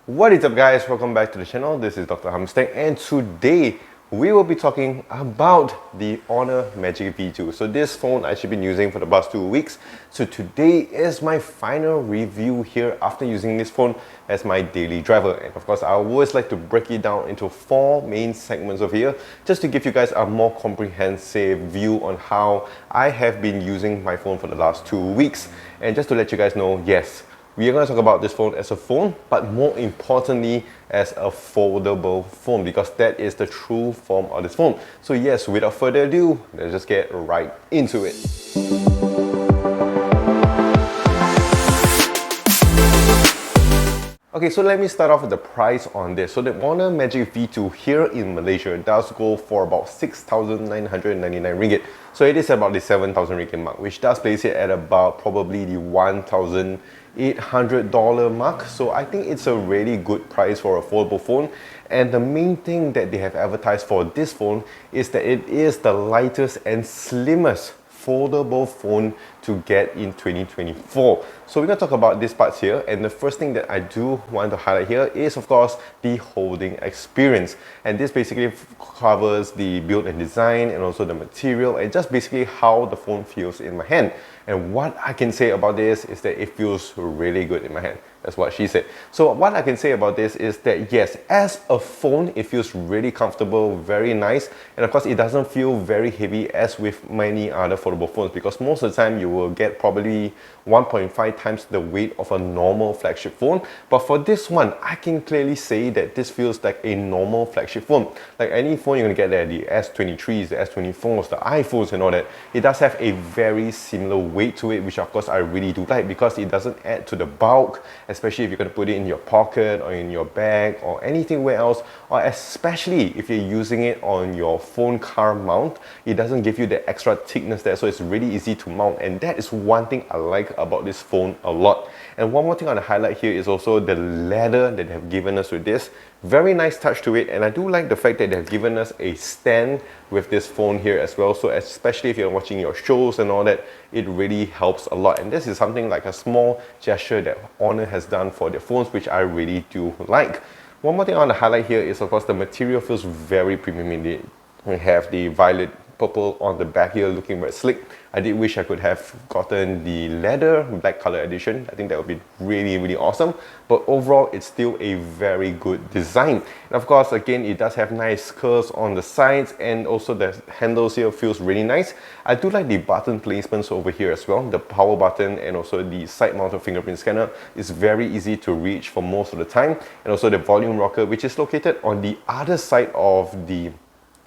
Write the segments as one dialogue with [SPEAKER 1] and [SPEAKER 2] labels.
[SPEAKER 1] What is up guys, welcome back to the channel. This is Dr. Hamstead and today we will be talking about the Honor Magic V2. So this phone I've actually been using for the past 2 weeks. So today is my final review here after using this phone as my daily driver. And of course I always like to break it down into 4 main segments over here just to give you guys a more comprehensive view on how I have been using my phone for the last 2 weeks. And just to let you guys know, yes, we are going to talk about this phone as a phone, but more importantly as a foldable phone, because that is the true form of this phone. So yes, without further ado, let's just get right into it. Okay, so let me start off with the price on this. So the Honor Magic V2 here in Malaysia does go for about 6,999 ringgit. So it is about the 7,000 ringgit mark, which does place it at about probably the $1,800 mark. So I think it's a really good price for a foldable phone. And the main thing that they have advertised for this phone is that it is the lightest and slimmest foldable phone to get in 2024. So we're going to talk about these parts here, and the first thing that I do want to highlight here is of course the holding experience, and this basically covers the build and design and also the material and just basically how the phone feels in my hand. And what I can say about this is that it feels really good in my hand. That's what she said. So what I can say about this is that yes, as a phone, it feels really comfortable, very nice. And of course, it doesn't feel very heavy as with many other foldable phones, because most of the time you will get probably 1.5 times the weight of a normal flagship phone. But for this one, I can clearly say that this feels like a normal flagship phone. Like any phone you're going to get there, the S23s, the S24s, the iPhones and all that, it does have a very similar weight to it, which of course I really do like, because it doesn't add to the bulk, especially if you're going to put it in your pocket or in your bag or anything else, or especially if you're using it on your phone car mount, it doesn't give you the extra thickness there, so it's really easy to mount. And that is one thing I like about this phone a lot. And one more thing I want to highlight here is also the leather that they have given us with this. Very nice touch to it, and I do like the fact that they have given us a stand with this phone here as well. So especially if you're watching your shows and all that, it really helps a lot. And this is something like a small gesture that Honor has done for their phones, which I really do like. One more thing I want to highlight here is of course the material feels very premium indeed. We have the violet purple on the back here, looking very slick. I did wish I could have gotten the leather black color edition. I think that would be really awesome. But overall, it's still a very good design. And of course, again, it does have nice curves on the sides, and also the handles here feels really nice. I do like the button placements over here as well. The power button and also the side mounted fingerprint scanner is very easy to reach for most of the time. And also the volume rocker, which is located on the other side of the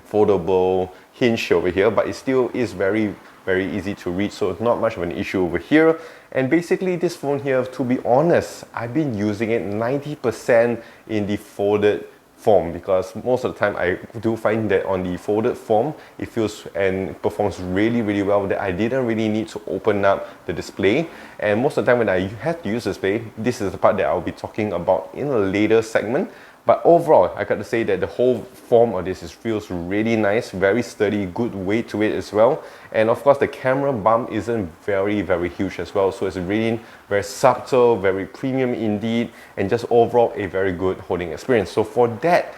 [SPEAKER 1] foldable hinge over here, but it still is very easy to reach, so it's not much of an issue over here. And basically this phone here, to be honest, I've been using it 90% in the folded form, because most of the time I do find that on the folded form it feels and performs really well, that I didn't really need to open up the display. And most of the time when I have to use the display, this is the part that I'll be talking about in a later segment. But overall, I got to say that the whole form of this feels really nice, very sturdy, good weight to it as well. And of course, the camera bump isn't very huge as well. So it's really very subtle, very premium indeed, and just overall a very good holding experience. So for that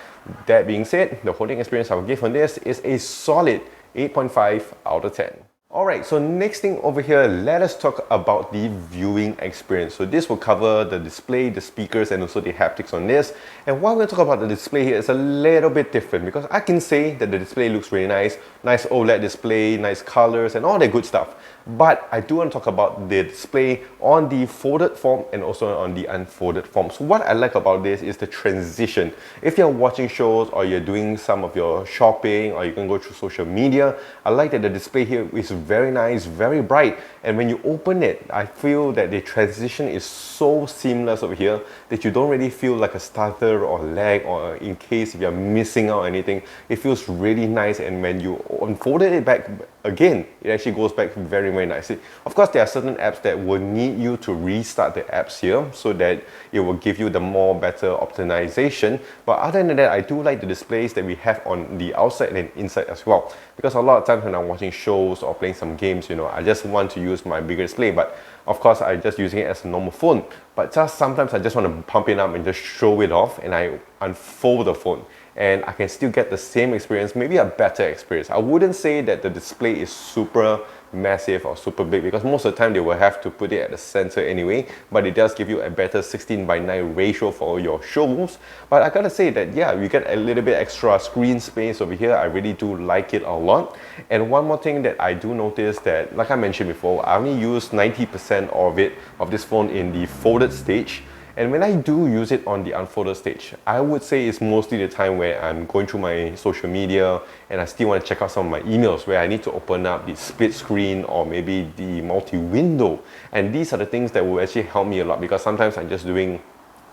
[SPEAKER 1] being said, the holding experience I will give on this is a solid 8.5 out of 10. Alright, so next thing over here, let us talk about the viewing experience. So this will cover the display, the speakers, and also the haptics on this. And what we're going to talk about the display here is a little bit different, because I can say that the display looks really nice OLED display, nice colors and all that good stuff. But I do want to talk about the display on the folded form and also on the unfolded form. So what I like about this is the transition. If you're watching shows or you're doing some of your shopping or you can go through social media, I like that the display here is very nice, very bright. And when you open it, I feel that the transition is so seamless over here that you don't really feel like a stutter or lag, or in case if you're missing out anything, it feels really nice. And when you unfolded it back again, it actually goes back very nicely. Of course, there are certain apps that will need you to restart the apps here so that it will give you the more better optimization. But other than that, I do like the displays that we have on the outside and inside as well, because a lot of times when I'm watching shows or playing some games, you know, I just want to use use my bigger display, but of course I'm just using it as a normal phone. But just sometimes I just want to pump it up and just show it off, and I unfold the phone, and I can still get the same experience, maybe a better experience. I wouldn't say that the display is super massive or super big, because most of the time they will have to put it at the center anyway, but it does give you a better 16:9 ratio for your shows. But I gotta say that yeah, you get a little bit extra screen space over here. I really do like it a lot. And one more thing that I do notice, that like I mentioned before, I only use 90% of this phone in the folded stage. And when I do use it on the unfolded stage, I would say it's mostly the time where I'm going through my social media and I still want to check out some of my emails, where I need to open up the split screen or maybe the multi-window. And these are the things that will actually help me a lot, because sometimes I'm just doing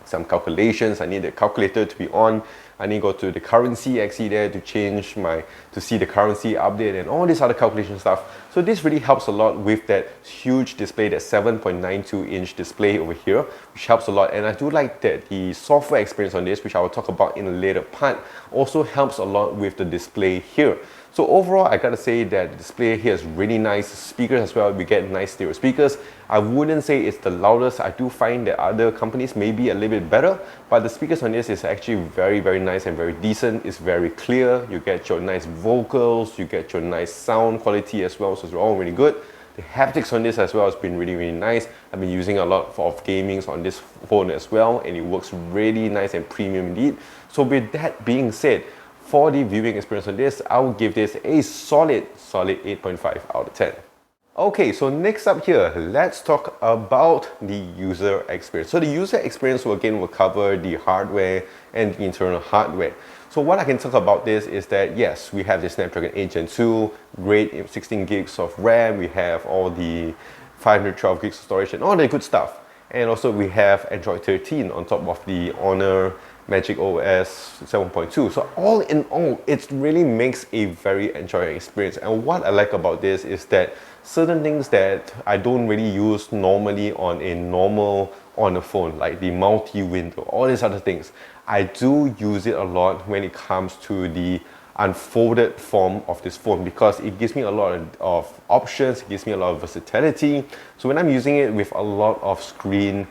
[SPEAKER 1] some calculations. I need the calculator to be on. I need to go to the currency axis there to see the currency update and all this other calculation stuff. So this really helps a lot with that huge display, that 7.92-inch display over here, which helps a lot. And I do like that the software experience on this, which I will talk about in a later part, also helps a lot with the display here. So overall, I gotta say that the display here is really nice. Speakers as well, we get nice stereo speakers. I wouldn't say it's the loudest. I do find that other companies may be a little bit better, but the speakers on this is actually very, very nice and very decent. It's very clear. You get your nice vocals, you get your nice sound quality as well, so it's all really good. The haptics on this as well has been really, really nice. I've been using a lot of gamings on this phone as well, and it works really nice and premium indeed. So with that being said, for the viewing experience on this, I will give this a solid 8.5 out of 10. Okay, so next up here, let's talk about the user experience. So the user experience will cover the hardware and the internal hardware. So what I can talk about this is that yes, we have the Snapdragon 8 Gen 2, great 16 gigs of RAM, we have all the 512 gigs of storage and all the good stuff. And also we have Android 13 on top of the Honor Magic OS 7.2. So all in all, it really makes a very enjoyable experience. And what I like about this is that certain things that I don't really use normally on a phone, like the multi-window, all these other things, I do use it a lot when it comes to the unfolded form of this phone, because it gives me a lot of options, it gives me a lot of versatility. So when I'm using it with a lot of screen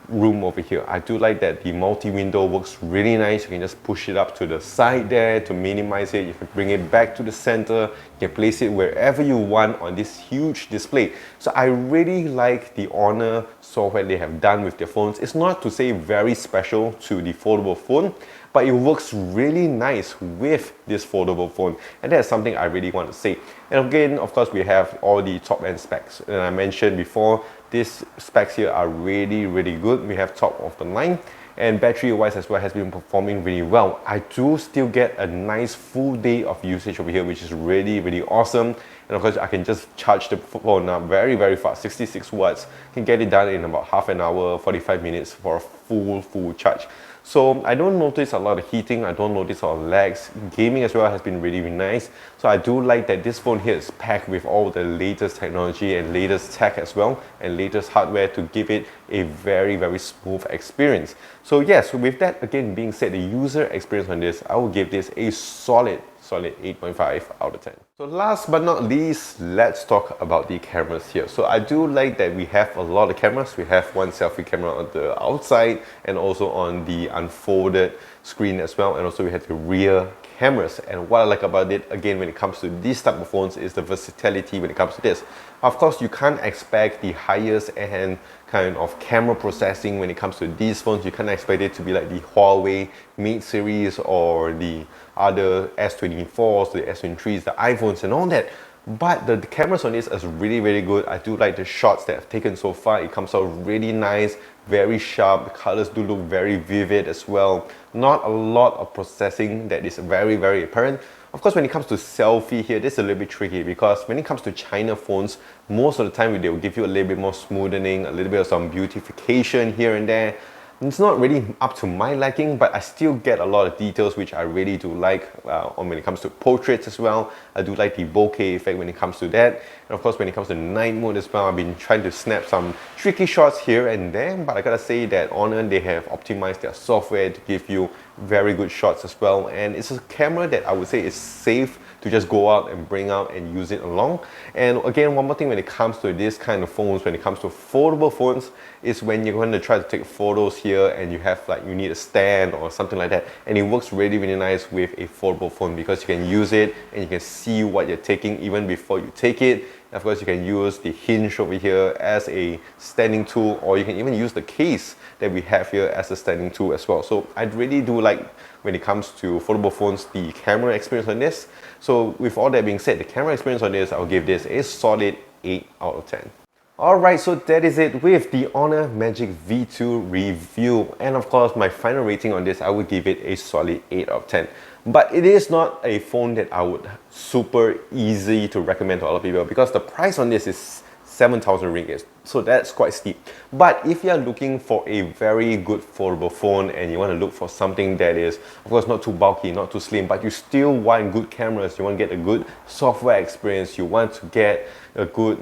[SPEAKER 1] room over here, I do like that the multi-window works really nice. You can just push it up to the side there to minimize it. You can bring it back to the center. You can place it wherever you want on this huge display. So I really like the Honor software they have done with their phones. It's not to say very special to the foldable phone, but it works really nice with this foldable phone, and that's something I really want to say. And again, of course, we have all the top-end specs, and I mentioned before, these specs here are really, really good. We have top of the line, and battery-wise as well has been performing really well. I do still get a nice full day of usage over here, which is really, really awesome. And of course, I can just charge the phone up very, very fast, 66 watts. Can get it done in about half an hour, 45 minutes for a full charge. So I don't notice a lot of heating, I don't notice a lot of lags. Gaming as well has been really, really nice. So I do like that this phone here is packed with all the latest technology and latest tech as well, and latest hardware to give it a very, very smooth experience. So yes, with that again being said, the user experience on this, I will give this a solid 8.5 out of 10. So last but not least, let's talk about the cameras here. So I do like that we have a lot of cameras. We have one selfie camera on the outside and also on the unfolded screen as well, and also we have the rear cameras. And what I like about it, again, when it comes to these type of phones, is the versatility when it comes to this. Of course, you can't expect the highest end kind of camera processing when it comes to these phones. You can't expect it to be like the Huawei Mate series or the other S24s, the S23s, the iPhones and all that. But the cameras on this is really, really good. I do like the shots that I've taken so far. It comes out really nice, very sharp. The colors do look very vivid as well. Not a lot of processing that is very, very apparent. Of course, when it comes to selfie here, this is a little bit tricky, because when it comes to China phones, most of the time they will give you a little bit more smoothing, a little bit of some beautification here and there. It's not really up to my liking, but I still get a lot of details which I really do like when it comes to portraits as well. I do like the bokeh effect when it comes to that. And of course, when it comes to night mode as well, I've been trying to snap some tricky shots here and there, but I gotta say that Honor, they have optimized their software to give you very good shots as well. And it's a camera that I would say is safe to just go out and bring out and use it along. And again, one more thing when it comes to this kind of phones, when it comes to foldable phones, is when you're going to try to take photos here and you have like, you need a stand or something like that, and it works really, really nice with a foldable phone because you can use it and you can see what you're taking even before you take it. Of course, you can use the hinge over here as a standing tool, or you can even use the case that we have here as a standing tool as well. So I really do like, when it comes to foldable phones, the camera experience on this. So with all that being said, the camera experience on this, I'll give this a solid 8 out of 10. Alright, so that is it with the Honor Magic V2 review. And of course, my final rating on this, I would give it a solid 8 out of 10. But it is not a phone that I would super easy to recommend to a lot of people because the price on this is 7,000 ringgit. So that's quite steep. But if you're looking for a very good foldable phone and you want to look for something that is, of course, not too bulky, not too slim, but you still want good cameras, you want to get a good software experience, you want to get a good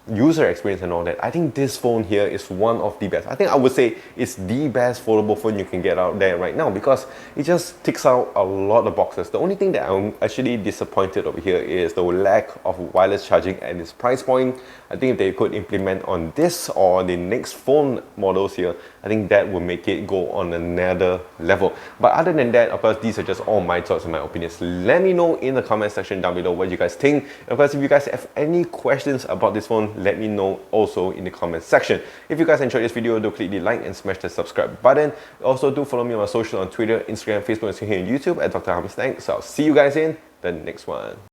[SPEAKER 1] user experience and all that, I think this phone here is one of the best. I think I would say it's the best foldable phone you can get out there right now because it just ticks out a lot of boxes. The only thing that I'm actually disappointed over here is the lack of wireless charging at this price point. I think if they could implement on this or the next phone models here, I think that would make it go on another level. But other than that, of course, these are just all my thoughts and my opinions. Let me know in the comment section down below what you guys think. And of course, if you guys have any questions about this phone, let me know also in the comment section. If you guys enjoyed this video, do click the like and smash the subscribe button. Also, do follow me on my social on Twitter, Instagram, Facebook, and here on YouTube at Dr. Hamid Snag. So I'll see you guys in the next one.